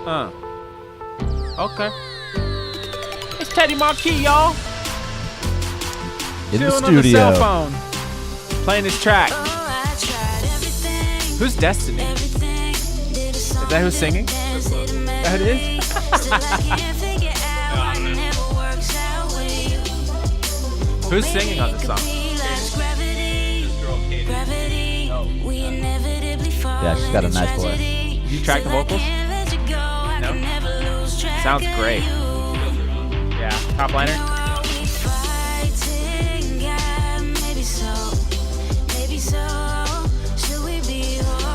Okay. It's Teddy Marquee, y'all. In the Chilling studio. on the cell phone. Playing this track. Who's Destiny? Is that who's singing? That it is? Who's singing on this song? Yeah, she's got a nice voice. Did you track the vocals? No? Sounds great. Yeah, top liner.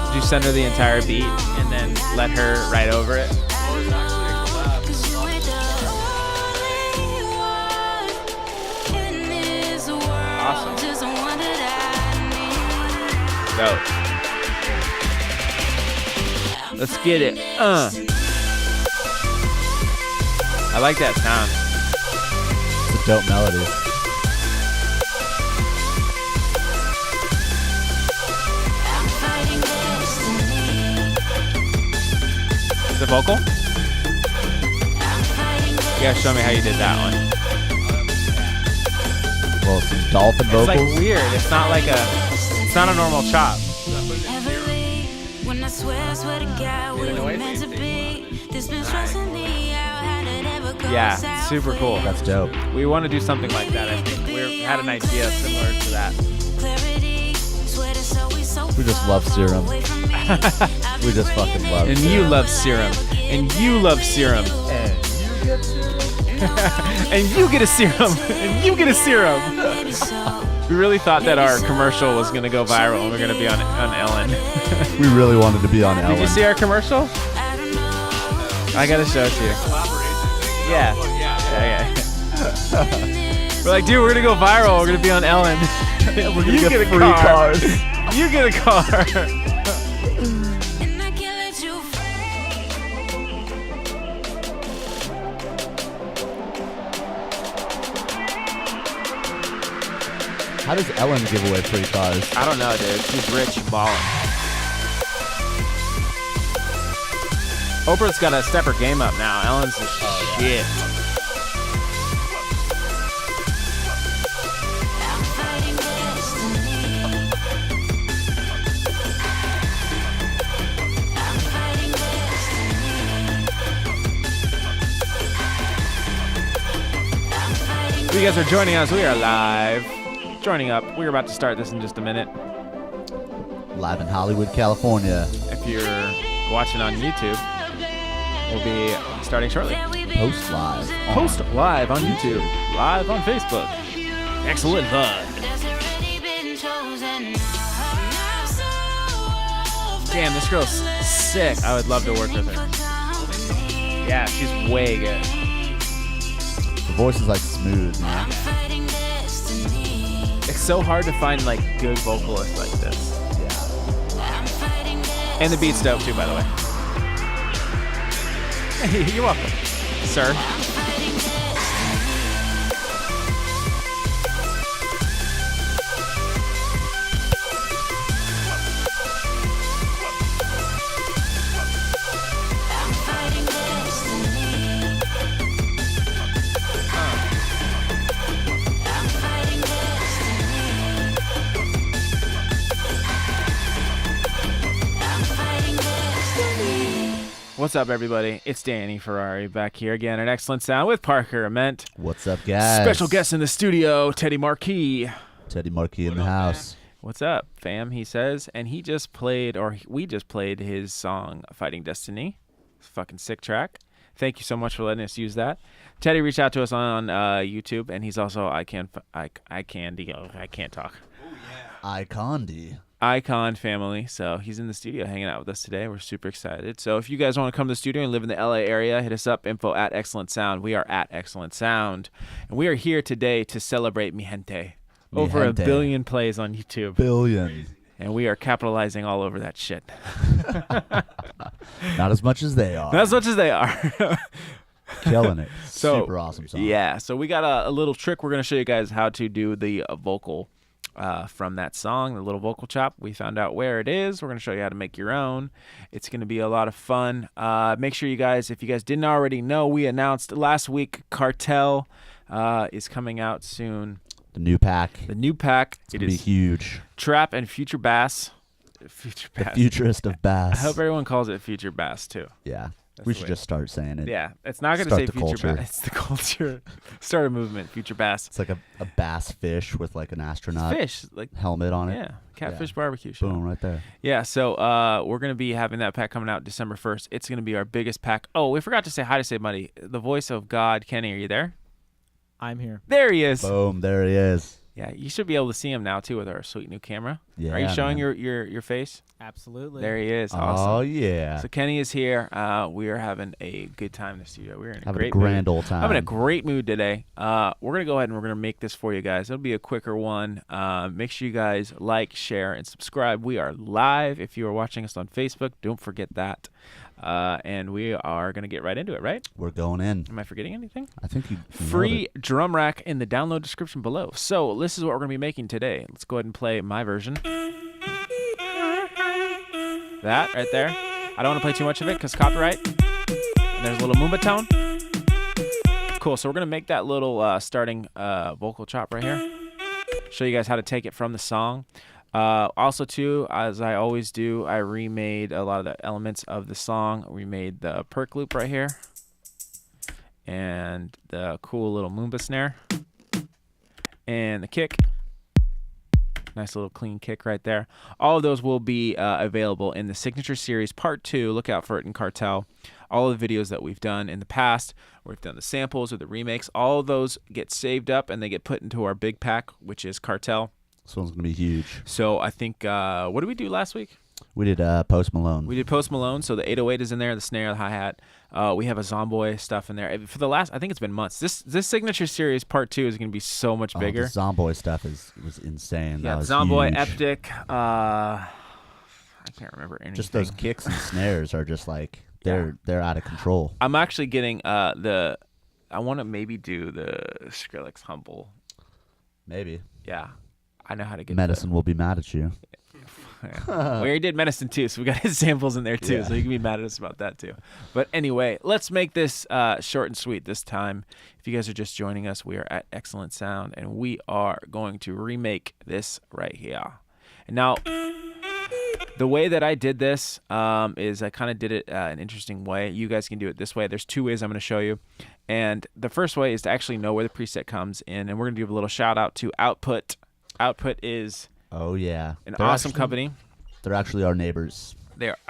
Did you send her the entire beat and then let her write over it? Awesome. Dope. Let's get it. I like that sound. It's a dope melody. Is it vocal? You gotta show me how you did that one. Well, some dolphin vocals. It's like weird. It's not like it's not a normal chop. Yeah, super cool. That's dope. We want to do something like that, I think. We had an idea similar to that. We just love serum. We just fucking love And serum. you love serum. And you love serum. And you get a serum. And you get a serum. We really thought that our commercial was going to go viral and we're going to be on Ellen. We really wanted to be on Ellen. Did you see our commercial? I got to show it to you. Yeah. We're like, dude, we're going to go viral. We're going to be on Ellen. We're gonna You get a free car. cars. You get a car. How does Ellen give away free cars? I don't know, dude. She's rich and balling. Oprah's got to step her game up now. Ellen's the shit. If you guys are joining us, we are live. Joining up. We're about to start this in just a minute. Live in Hollywood, California. If you're watching on YouTube, we'll be starting shortly. Post live. Post live on YouTube, live on Facebook. Excellent fun. Damn, this girl's sick. I would love to work with her. Yeah, she's way good. The voice is like smooth, man. It's so hard to find like good vocalists like this. Yeah. And the beat's dope too, by the way. Hey, you're welcome, sir. What's up, everybody? It's Danny Ferrari back here again at Excellent Sound with Parker Ament. What's up, guys? Special guest in the studio, Teddy Marquee. Teddy Marquee in the house. What's up, fam? He says, and he just played, or we just played his song "Fighting Destiny." It's a fucking sick track. Thank you so much for letting us use that. Teddy reached out to us on YouTube, and he's also I can't talk. Icondi. Icon family. So he's in the studio hanging out with us today. We're super excited. So if you guys want to come to the studio and live in the LA area, hit us up, info at Excellent Sound. We are at Excellent Sound. And we are here today to celebrate Mi Gente. Over a billion plays on YouTube. Billion. And we are capitalizing all over that shit. Not as much as they are. Not as much as they are. Killing it. So, super awesome song. Yeah. So we got a little trick. We're going to show you guys how to do the vocal from that song, the little vocal chop. We found out where it is. We're going to show you how to make your own. It's going to be a lot of fun. Make sure you guys, if you guys didn't already know, we announced last week Cartel is coming out soon. The new pack. The new pack. It is huge. Trap and Future Bass. Future Bass. The futurist of bass. I hope everyone calls it Future Bass too. Yeah. That's We the should way. just start saying it. Yeah, it's not going to Start say the Future culture. Bass. It's the culture. Start a movement, Future Bass. It's like a bass fish with like an astronaut Fish, like helmet on it. yeah, catfish Yeah. barbecue show. Boom, right there. Yeah, so we're going to be having that pack coming out December 1st. It's going to be our biggest pack. Oh, we forgot to say hi to Save Money. The voice of God, Kenny, are you there? I'm here. There he is. Boom, there he is. Yeah, you should be able to see him now too with our sweet new camera. Yeah. Are you showing man. your face? Absolutely. There he is. Oh Awesome. yeah. So Kenny is here. We are having a good time in the studio. We're in a Having a great grand mood. old time. Having a great mood today. We're gonna go ahead and we're gonna make this for you guys. It'll be a quicker one. Make sure you guys like, share, and subscribe. We are live. If you are watching us on Facebook, don't forget that. And we are gonna get right into it. Right? We're going in. Am I forgetting anything? I think you nailed Free it. drum rack in the download description below. So this is what we're gonna be making today. Let's go ahead and play my version. That right there. I don't want to play too much of it because copyright. And there's a little Moomba tone. Cool. So we're gonna make that little starting vocal chop right here. Show you guys how to take it from the song. Also, too, as I always do, I remade a lot of the elements of the song. We made the perk loop right here, and the cool little Moomba snare, and the kick. Nice little clean kick right there. All of those will be available in the Signature Series Part 2. Look out for it in Cartel. All of the videos that we've done in the past, where we've done the samples or the remakes, all of those get saved up and they get put into our big pack, which is Cartel. This one's gonna be huge. So I think, what did we do last week? We did Post Malone. We did Post Malone, so the 808 is in there, the snare, the hi-hat. We have a Zomboy stuff in there. For the last, I think it's been months. This Signature Series Part 2 is going to be so much bigger. The Zomboy stuff was insane. Yeah, that was Zomboy, huge. Eptic. I can't remember anything. Just those kicks and snares are just like they're out of control. I'm actually getting I want to maybe do the Skrillex Humble. Maybe. Yeah, I know how to get Medicine will be mad at you. Yeah. We already did Medicine too, so we got his samples in there too, Yeah. so you can be mad at us about that too. But anyway, let's make this short and sweet this time. If you guys are just joining us, we are at Excellent Sound, and we are going to remake this right here. And now, the way that I did this is I kind of did it an interesting way. You guys can do it this way. There's two ways I'm going to show you. And the first way is to actually know where the preset comes in, and we're going to give a little shout out to Output. Output is Oh yeah. an They're awesome actually- company. They're actually our neighbors.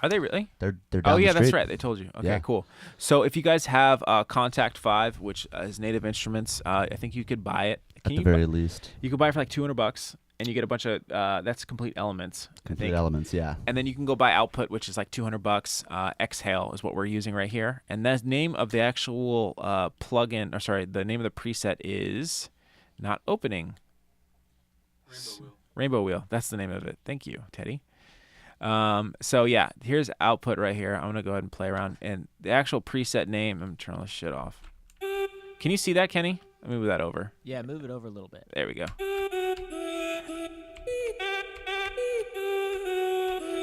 Are they really? They're down Oh the yeah, that's street. right. They told you. Okay, Yeah. cool. So if you guys have Contact 5, which is Native Instruments, I think you could buy it. At the very least. You could buy it for like $200, and you get a bunch of that's Complete Elements. I Complete think. elements, yeah. And then you can go buy Output, which is like $200. Exhale is what we're using right here, and the name of the actual plugin, or sorry, the name of the preset is not opening. Rainbow Wheel. That's the name of it. Thank you, Teddy. So yeah, here's Output right here. I'm gonna go ahead and play around, and the actual preset name. I'm turning all this shit off. Can you see that, Kenny? Let me move that over. Yeah, move it over a little bit. There we go.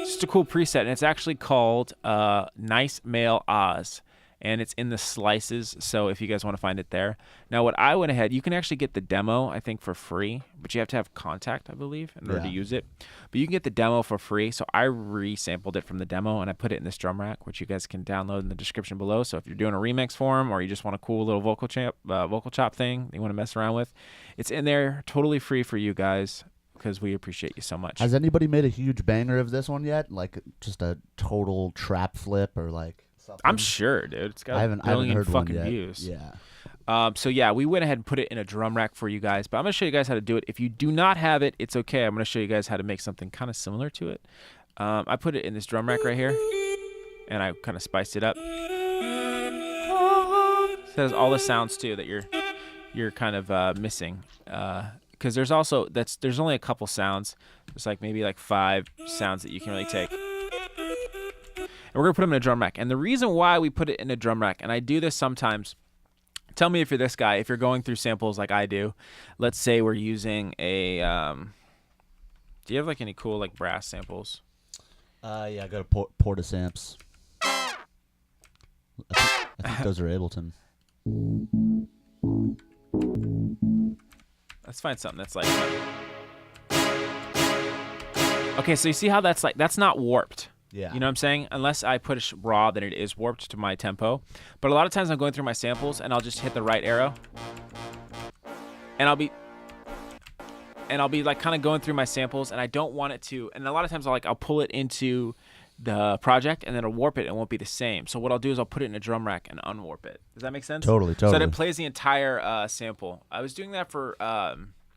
Just a cool preset, and it's actually called Nice Male Oz, and it's in the slices, so if you guys want to find it there. Now, what I went ahead, you can actually get the demo, I think, for free, but you have to have Contact, I believe, in order to Yeah. use it. But you can get the demo for free, so I resampled it from the demo, and I put it in this drum rack, which you guys can download in the description below. So if you're doing a remix for them, or you just want a cool little vocal chop thing you want to mess around with, it's in there, totally free for you guys, because we appreciate you so much. Has anybody made a huge banger of this one yet? Like just a total trap flip or like something? I'm sure, dude. It's got I haven't billion heard one fucking yet. views. Yeah. So yeah, we went ahead and put it in a drum rack for you guys, but I'm gonna show you guys how to do it. If you do not have it, it's okay. I'm gonna show you guys how to make something kind of similar to it. I put it in this drum rack right here, and I kind of spiced it up. It has all the sounds too that you're kind of missing, because there's only a couple sounds. There's like maybe like 5 sounds that you can really take. And we're gonna put them in a drum rack. And the reason why we put it in a drum rack, and I do this sometimes. Tell me if you're this guy, if you're going through samples like I do. Let's say we're using a Do you have like any cool like brass samples? Yeah, go to Portasamps. I think those are Ableton. Let's find something that's like. Okay, so you see how that's not warped. Yeah. You know what I'm saying? Unless I put it raw, then it is warped to my tempo. But a lot of times I'm going through my samples and I'll just hit the right arrow. And I'll be like kind of going through my samples and I don't want it to, and a lot of times I'll pull it into the project and then it'll warp it and it won't be the same. So what I'll do is I'll put it in a drum rack and unwarp it. Does that make sense? Totally. So that it plays the entire sample. I was doing that for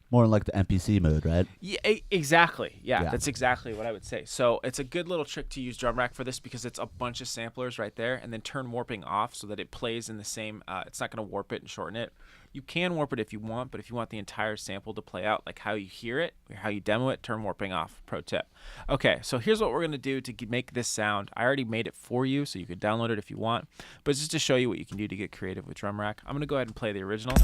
more in like the MPC mode, right? yeah, exactly. Yeah, Yeah. that's exactly what I would say. So it's a good little trick to use drum rack for this because it's a bunch of samplers right there, and then turn warping off so that it plays in the same. It's not going to warp it and shorten it. You can warp it if you want, but if you want the entire sample to play out like how you hear it, or how you demo it, turn warping off. Pro tip. Okay, so here's what we're going to do to make this sound. I already made it for you, so you could download it if you want, but it's just to show you what you can do to get creative with drum rack. I'm going to go ahead and play the original.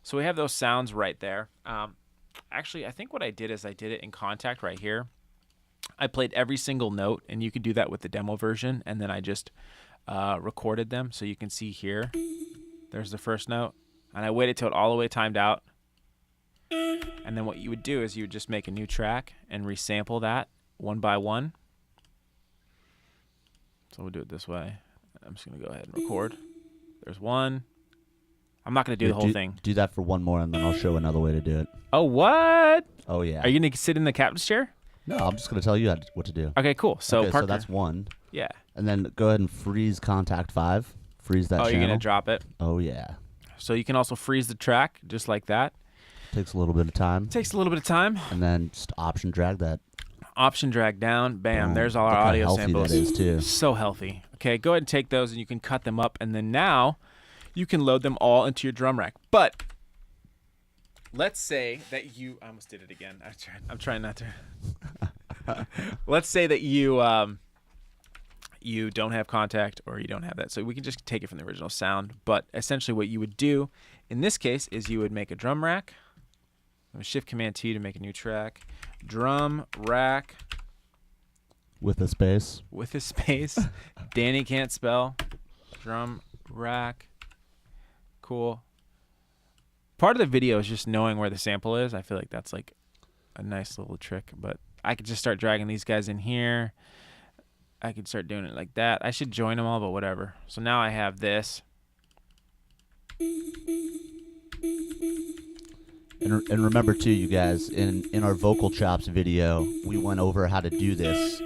So we have those sounds right there. Actually, I think what I did is I did it in Contact right here. I played every single note, and you could do that with the demo version, and then I just recorded them. So you can see here, there's the first note, and I waited till it all the way timed out. And then what you would do is you would just make a new track and resample that one by one. So we'll do it this way. I'm just going to go ahead and record. There's one. I'm not going to do the whole thing. Do that for one more, and then I'll show another way to do it. Oh, what? Oh, yeah. Are you going to sit in the captain's chair? No, I'm just going to tell you what to do. Okay, cool. So, okay, Parker. so that's one. Yeah. And then go ahead and freeze Contact 5. Freeze that Oh, channel. you're going to drop it. Oh, yeah. So you can also freeze the track just like that. Takes a little bit of time. Takes a little bit of time. And then just option drag that. Option drag down. Bam. Boom. There's all our Look how audio healthy samples. that is, too. So healthy. Okay, go ahead and take those and you can cut them up. And then now you can load them all into your drum rack. But let's say that you... I almost did it again. I'm trying not to... Let's say that you you don't have Contact or you don't have that. So we can just take it from the original sound. But essentially what you would do in this case is you would make a drum rack. Shift Command T to make a new track. Drum rack. With a space. With a space. Danny can't spell. Drum rack. Cool. Part of the video is just knowing where the sample is. I feel like that's like a nice little trick. But I could just start dragging these guys in here. I could start doing it like that. I should join them all, but whatever. So now I have this. And remember, too, you guys, in our Vocal Chops video, we went over how to do this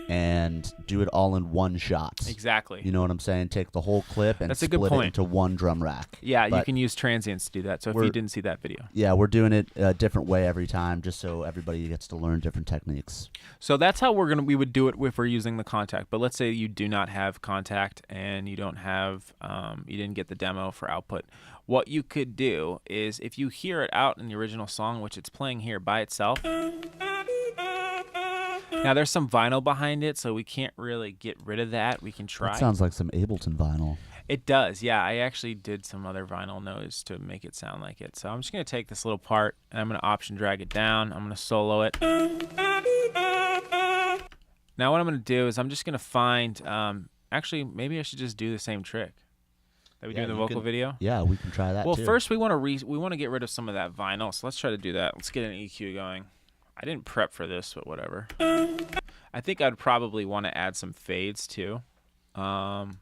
and do it all in one shot. Exactly. You know what I'm saying? Take the whole clip and That's a good split point. it into one drum rack. Yeah, you But can use transients to do that. So if you didn't see that video. Yeah, we're doing it a different way every time just so everybody gets to learn different techniques. So that's how we would do it if we're using the Contact. But let's say you do not have Contact and you don't have you didn't get the demo for output. What you could do is if you hear it out in the original song, which it's playing here by itself. Now there's some vinyl behind it, so we can't really get rid of that. We can try. That sounds like some Ableton vinyl. It does, yeah. I actually did some other vinyl noise to make it sound like it. So I'm just going to take this little part, and I'm going to option drag it down. I'm going to solo it. Now what I'm going to do is I'm just going to find, actually, maybe I should just do the same trick that we do in the vocal video. Yeah, we can try that Well, too. first we want to get rid of some of that vinyl, so let's try to do that. Let's get an EQ going. I didn't prep for this, but whatever. I think I'd probably want to add some fades too. So I'm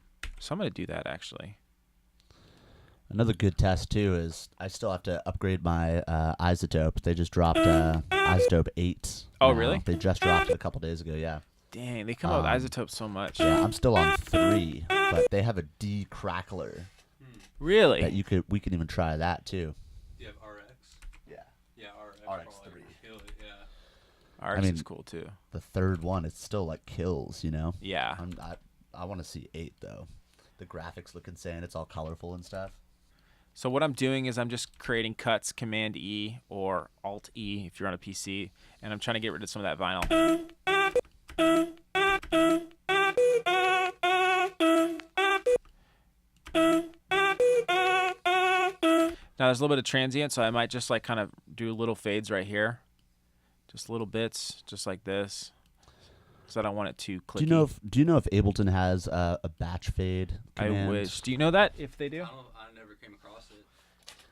going to do that actually. Another good test too is I still have to upgrade my isotope. They just dropped isotope 8. Oh, now. really? They just dropped it a couple days ago, yeah. Dang, they come out with isotopes so much. Yeah, I'm still on 3, but they have a decrackler Really? that we can even try that too. You have RX? Yeah. Yeah, RX. RX3. Probably would kill it, yeah. RX I mean, is cool too. The third one, it still like kills, you know? Yeah. I want to see 8 though. The graphics look insane. It's all colorful and stuff. So what I'm doing is I'm just creating cuts, Command E or Alt E if you're on a PC, and I'm trying to get rid of some of that vinyl. Now there's a little bit of transient, so I might just like kind of do little fades right here. Just little bits, just like this. Because I don't want it too clicky. Do you know if Ableton has a batch fade command? I wish. Do you know that if they do? I never came across it.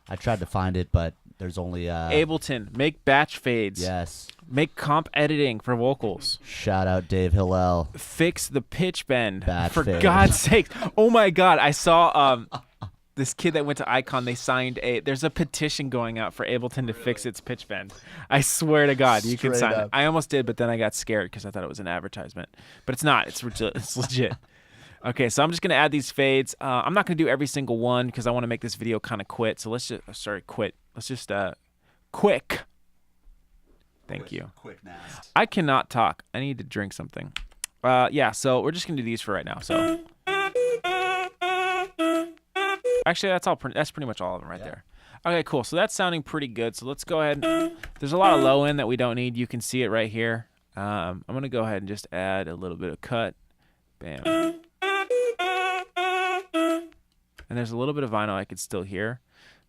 I tried to find it, but there's only Ableton, make batch fades. Yes. Make comp editing for vocals. Shout out Dave Hillel. Fix the pitch bend. Batch for fade. God's sake. Oh my God. I saw this kid that went to Icon, they signed there's a petition going out for Ableton to fix its pitch bend. I swear to God, you can Straight sign up. it. I almost did, but then I got scared because I thought it was an advertisement. But it's not. It's legit. Okay, so I'm just going to add these fades. I'm not going to do every single one because I want to make this video kind of quick. So let's just, quit. Let's just, quick. Thank you. Quick nast. I cannot talk. I need to drink something. Yeah, so we're just going to do these for right now. So actually, that's pretty much all of them right there. Okay, cool. So that's sounding pretty good. So let's go ahead. There's a lot of low end that we don't need. You can see it right here. I'm going to go ahead and just add a little bit of cut. Bam. And there's a little bit of vinyl I could still hear.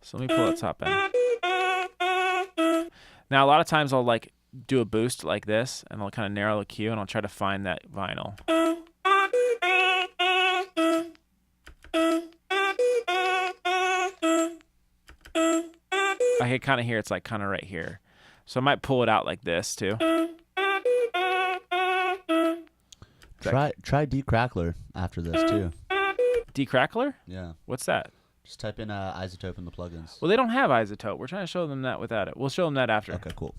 So let me pull that top end. Now, a lot of times I'll like do a boost like this, and I'll kind of narrow the Q, and I'll try to find that vinyl. I can kind of hear it's like kind of right here. So I might pull it out like this too. Try Decrackler after this too. Decrackler? Yeah. What's that? Just type in isotope in the plugins. Well, they don't have isotope. We're trying to show them that without it. We'll show them that after. Okay, cool.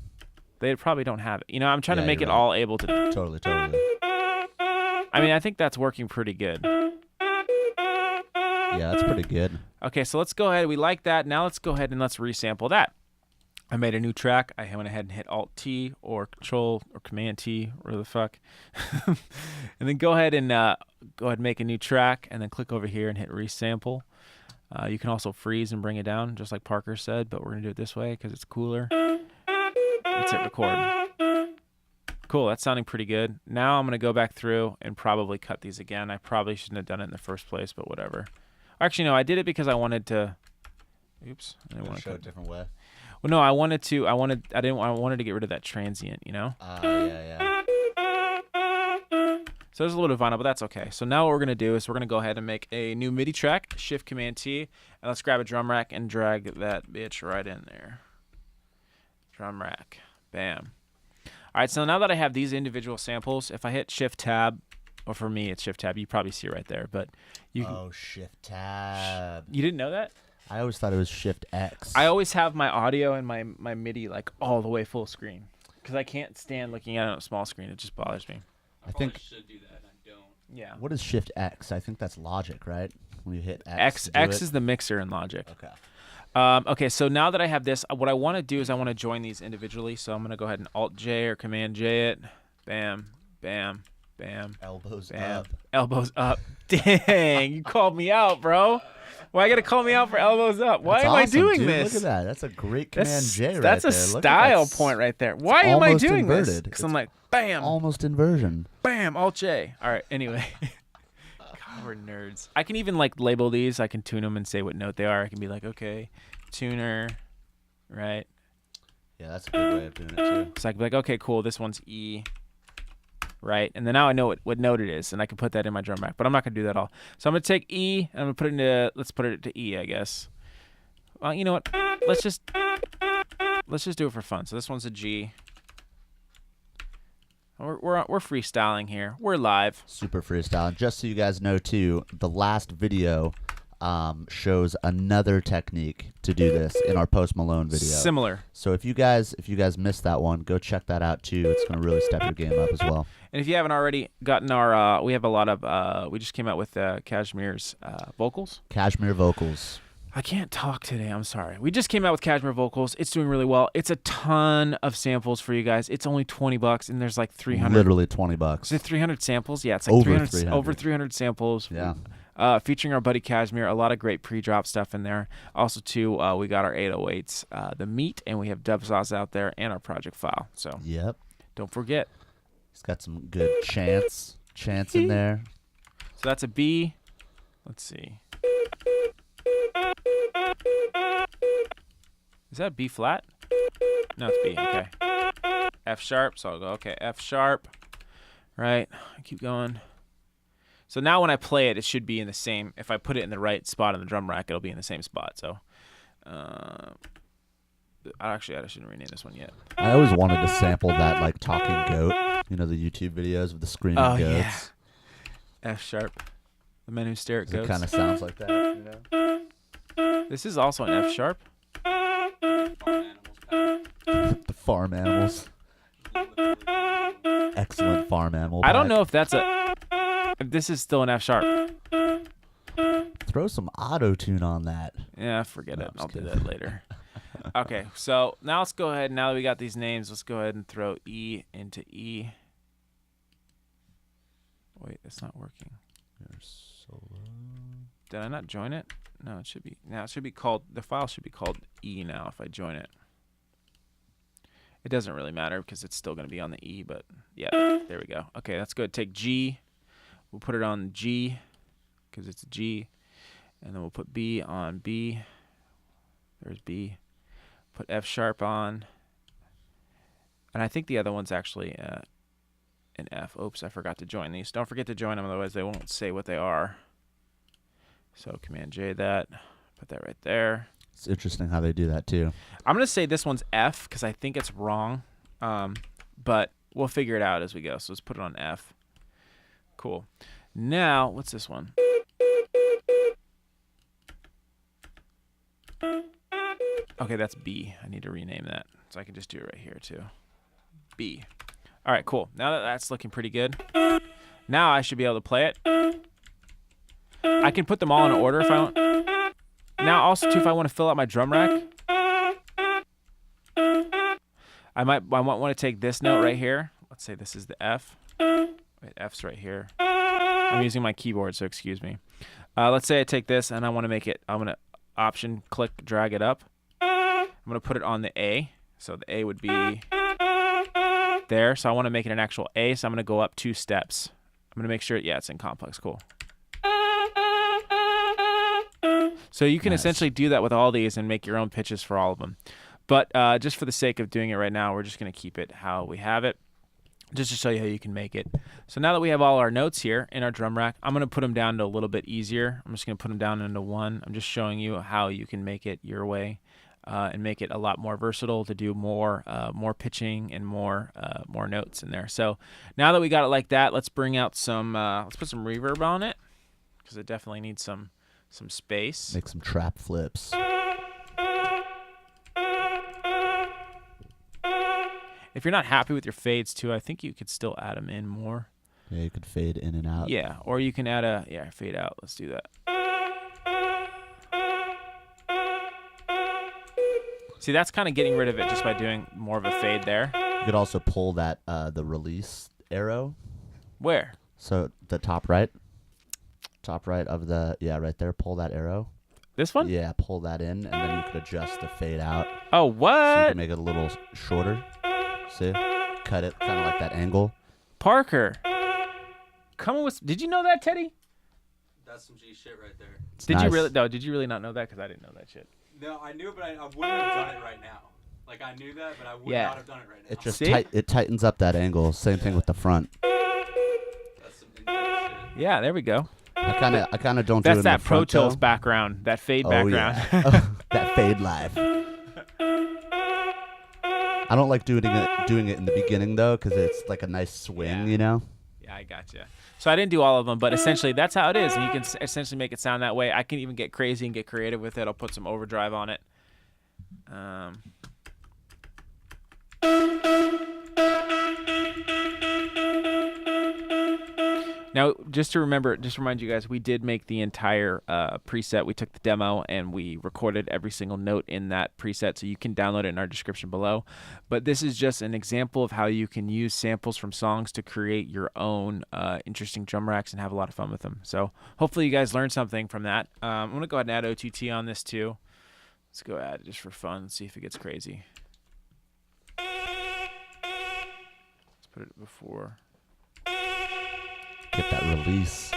They probably don't have it. You know, I'm trying to Yeah, make it you're right. all able to. Totally. I mean, I think that's working pretty good. Yeah, that's pretty good. Okay, so let's go ahead. We like that. Now let's go ahead and let's resample that. I made a new track. I went ahead and hit Alt-T or Control or Command-T, whatever the fuck. And then go ahead and make a new track, and then click over here and hit resample. You can also freeze and bring it down, just like Parker said, but we're going to do it this way because it's cooler. Let's hit record. Cool, that's sounding pretty good. Now I'm going to go back through and probably cut these again. I probably shouldn't have done it in the first place, but whatever. Actually, no, I did it because I wanted to... Oops. I didn't want to show cut it a different way. Well, no, I wanted to get rid of that transient, you know? Yeah. So there's a little bit of vinyl, but that's okay. So now what we're going to do is we're going to go ahead and make a new MIDI track, Shift Command T, and let's grab a drum rack and drag that bitch right in there. Drum rack. Bam. All right, so now that I have these individual samples, if I hit Shift Tab, or for me it's Shift Tab, you probably see it right there, but you Shift Tab. You didn't know that? I always thought it was Shift X. I always have my audio and my MIDI like all the way full screen because I can't stand looking at it on a small screen. It just bothers me. I think should do that, and I don't. Yeah. What is Shift X? I think that's Logic, right? When you hit X. X is the mixer in Logic. Okay. Okay, so now that I have this, what I want to do is I want to join these individually. So I'm going to go ahead and Alt-J or Command-J it. Bam, bam, bam, Elbows bam. up. Elbows up. Dang, you called me out, bro. Why you got to call me out for elbows up? Why That's am I awesome, doing dude. this? Look at that. That's a great Command-J right there. That's a Look at style that. point right there. Why am I almost doing this? inverted. Because I'm like, bam, Almost inversion. bam, Alt-J. All right, anyway. God, we're nerds. I can even like label these. I can tune them and say what note they are. I can be like, okay, tuner, right? Yeah, that's a good way of doing it too. So I can be like, okay, cool, this one's E, right? And then now I know what note it is, and I can put that in my drum rack, but I'm not going to do that all. So I'm going to take E, and I'm going to put it into, let's put it to E, I guess. Well, you know what? Let's just do it for fun. So this one's a G. We're freestyling here. We're live. Super freestyle. Just so you guys know too, the last video shows another technique to do this in our Post Malone video. Similar. So if you guys missed that one, go check that out too. It's gonna really step your game up as well. And if you haven't already gotten our, we have a lot of, we just came out with CASHMIERE's vocals. CASHMIERE vocals. I can't talk today. I'm sorry. We just came out with CASHMIERE vocals. It's doing really well. It's a ton of samples for you guys. It's only $20, and there's like 300. Literally $20. Is it 300 samples? Yeah, it's like over 300 samples. Yeah. Featuring our buddy CASHMIERE. A lot of great pre-drop stuff in there. Also, too, we got our 808s, the meat, and we have dub sauce out there, and our project file. So Yep. don't forget. It's got some good chants in there. So that's a B. Let's see. Is that B flat? No, it's B. Okay. F sharp. So I'll go, okay, F sharp. Right. Keep going. So now when I play it, it should be in the same. If I put it in the right spot on the drum rack, it'll be in the same spot. So, actually, I shouldn't rename this one yet. I always wanted to sample that like talking goat. You know the YouTube videos of the screaming Oh, goats. yeah. F sharp. The men who stare at It goats. kind of sounds like that. You know? This is also an F sharp. The farm animals. Excellent farm animal. I don't pack. know if that's if this is still an F sharp. Throw some auto tune on that. Yeah, forget No, it. I'm I'll just do kidding. that later. Okay, so now let's go ahead. Now that we got these names, let's go ahead and throw E into E. Wait, it's not working. You're solo. Did I not join it? No, it should be. Now it should be called. The file should be called E now if I join it. It doesn't really matter because it's still going to be on the E, but yeah, there we go. Okay, let's go take G. We'll put it on G because it's G. And then we'll put B on B. There's B. Put F sharp on. And I think the other one's actually an F. Oops, I forgot to join these. Don't forget to join them, otherwise they won't say what they are. So Command J that. Put that right there. It's interesting how they do that too. I'm going to say this one's F because I think it's wrong. But we'll figure it out as we go. So let's put it on F. Cool. Now, what's this one? Okay, that's B. I need to rename that. So I can just do it right here too. B. All right, cool. Now that that's looking pretty good. Now I should be able to play it. I can put them all in order if I want. Now also too, if I want to fill out my drum rack, I might want to take this note right here. Let's say this is the F. Wait, F's right here. I'm using my keyboard, so excuse me. Let's say I take this and I want to make it. I'm gonna option click drag it up. I'm gonna put it on the A. So the A would be there. So I want to make it an actual A. So I'm gonna go up 2 steps. I'm gonna make sure, yeah, it's in complex. Cool. So you can Nice. essentially do that with all these and make your own pitches for all of them. But just for the sake of doing it right now, we're just going to keep it how we have it, just to show you how you can make it. So now that we have all our notes here in our drum rack, I'm going to put them down to a little bit easier. I'm just going to put them down into 1. I'm just showing you how you can make it your way and make it a lot more versatile to do more pitching and more notes in there. So now that we got it like that, let's bring out some, let's put some reverb on it because it definitely needs some space. Make some trap flips. If you're not happy with your fades too, I think you could still add them in more. Yeah, you could fade in and out. Yeah, or you can add a fade out. Let's do that. See, that's kind of getting rid of it just by doing more of a fade there. You could also pull that the release arrow. Where? So the top right of the right there. Pull that arrow. This one? Yeah, pull that in, and then you could adjust the fade out. Oh, So you what? can make it a little shorter. See, cut it kind of like that angle. Parker. Come on with. Did you know that, Teddy? That's some G shit right there. It's Did you nice. really? No, did you really not know that? Because I didn't know that shit. No, I knew, but I wouldn't have done it right now. Like, I knew that, but I would Yeah. not have done it right now. It just See? it tightens up that angle. Same thing with the front. That's some in-depth shit. Yeah, there we go. I kind of don't do That's it in that the Pro front, Tools though. background, that fade Oh, background. yeah. That fade life. I don't like doing it in the beginning though, because it's like a nice swing, Yeah. you know. Yeah, I gotcha. So I didn't do all of them, but essentially that's how it is. And you can essentially make it sound that way. I can even get crazy and get creative with it. I'll put some overdrive on it. Now, just remind you guys, we did make the entire preset. We took the demo and we recorded every single note in that preset, so you can download it in our description below. But this is just an example of how you can use samples from songs to create your own interesting drum racks and have a lot of fun with them. So hopefully you guys learned something from that. I'm going to go ahead and add OTT on this too. Let's go add it just for fun, see if it gets crazy. Let's put it before. Get that release.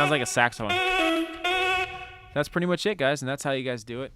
Sounds like a saxophone. That's pretty much it, guys, and that's how you guys do it.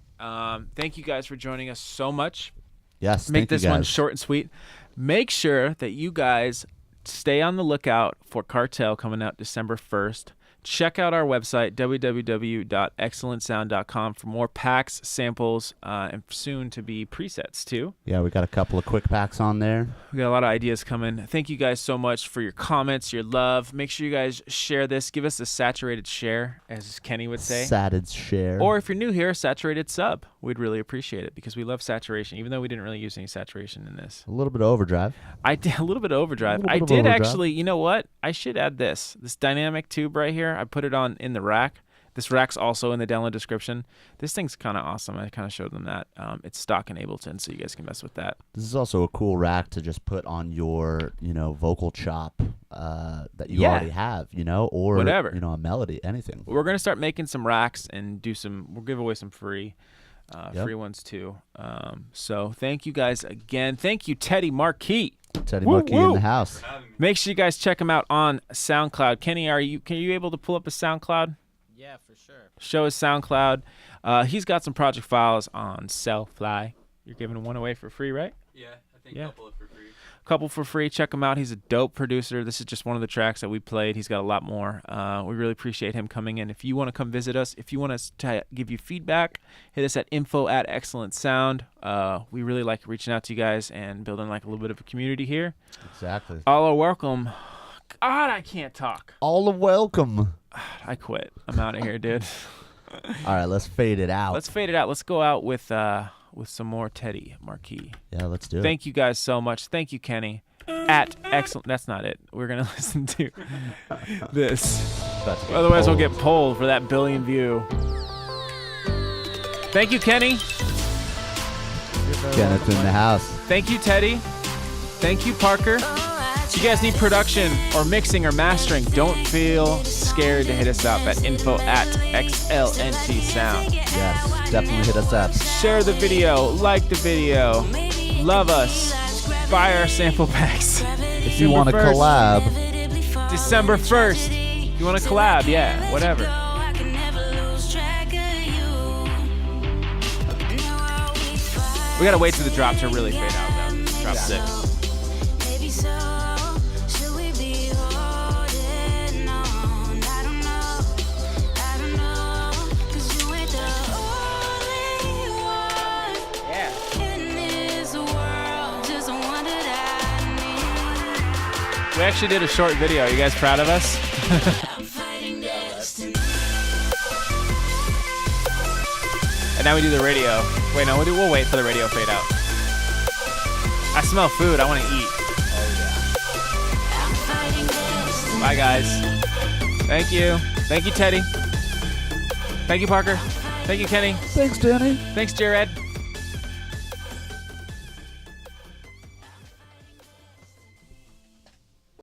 Thank you guys for joining us so much. Yes, Make thank you this one guys. short and sweet. Make sure that you guys stay on the lookout for Cartel coming out December 1st. Check out our website, www.xlntsound.com, for more packs, samples, and soon to be presets too. Yeah, we got a couple of quick packs on there. We got a lot of ideas coming. Thank you guys so much for your comments, your love. Make sure you guys share this. Give us a saturated share, as Kenny would say. Satted share. Or if you're new here, saturated sub. We'd really appreciate it because we love saturation, even though we didn't really use any saturation in this. a little bit of overdrive. I did a little bit of overdrive. A little I bit of did overdrive. actually, you know what? I should add this dynamic tube right here. I put it on in the rack. This rack's also in the download description. This thing's kind of awesome. I kind of showed them that. It's stock in Ableton, so you guys can mess with that. This is also a cool rack to just put on your, vocal chop that you Yeah. already have, or Whatever. A melody, anything. We're gonna start making some racks and we'll give away some free ones too. So thank you guys again. Thank you, Teddy Marquee. Teddy Woo, Marquee woo. in the house. Make sure you guys check him out on SoundCloud. Kenny, can you able to pull up his SoundCloud? Yeah, for sure. Show his SoundCloud. He's got some project files on Sellfly. You're giving one away for free, right? Yeah, I think Yeah. a couple of for free. Couple for free. Check him out. He's a dope producer. This is just one of the tracks that we played. He's got a lot more. We really appreciate him coming in. If you want to come visit us, if you want us to give you feedback, hit us at info@XLNTSOUND. We really like reaching out to you guys and building like a little bit of a community here. Exactly. All are welcome. God, I can't talk. All of welcome. I quit. I'm out of here, dude. All right, let's fade it out. Let's fade it out. Let's go out with some more Teddy Marquee. Yeah, let's do it. Thank you guys so much. Thank you, Kenny. At excellent. That's not it. We're gonna listen to this. About to get Otherwise, we'll pulled. get pulled for that billion view. Thank you, Kenny. Kenneth in the house. Thank you, Teddy. Thank you, Parker. If you guys need production or mixing or mastering, don't feel scared to hit us up at info@XLNTSound. Yes, definitely hit us up. Share the video, like the video, love us, buy our sample packs. If you want to collab, December 1st. If you want to collab, yeah, whatever. We gotta wait till the drop to really fade out, though. Drop 6. We actually did a short video. You guys proud of us? And now we do the radio. Wait, no, we'll wait for the radio fade out. I smell food. I want to eat. Bye, guys. Thank you. Thank you, Teddy. Thank you, Parker. Thank you, Kenny. thanks, Danny. Thanks, Jared.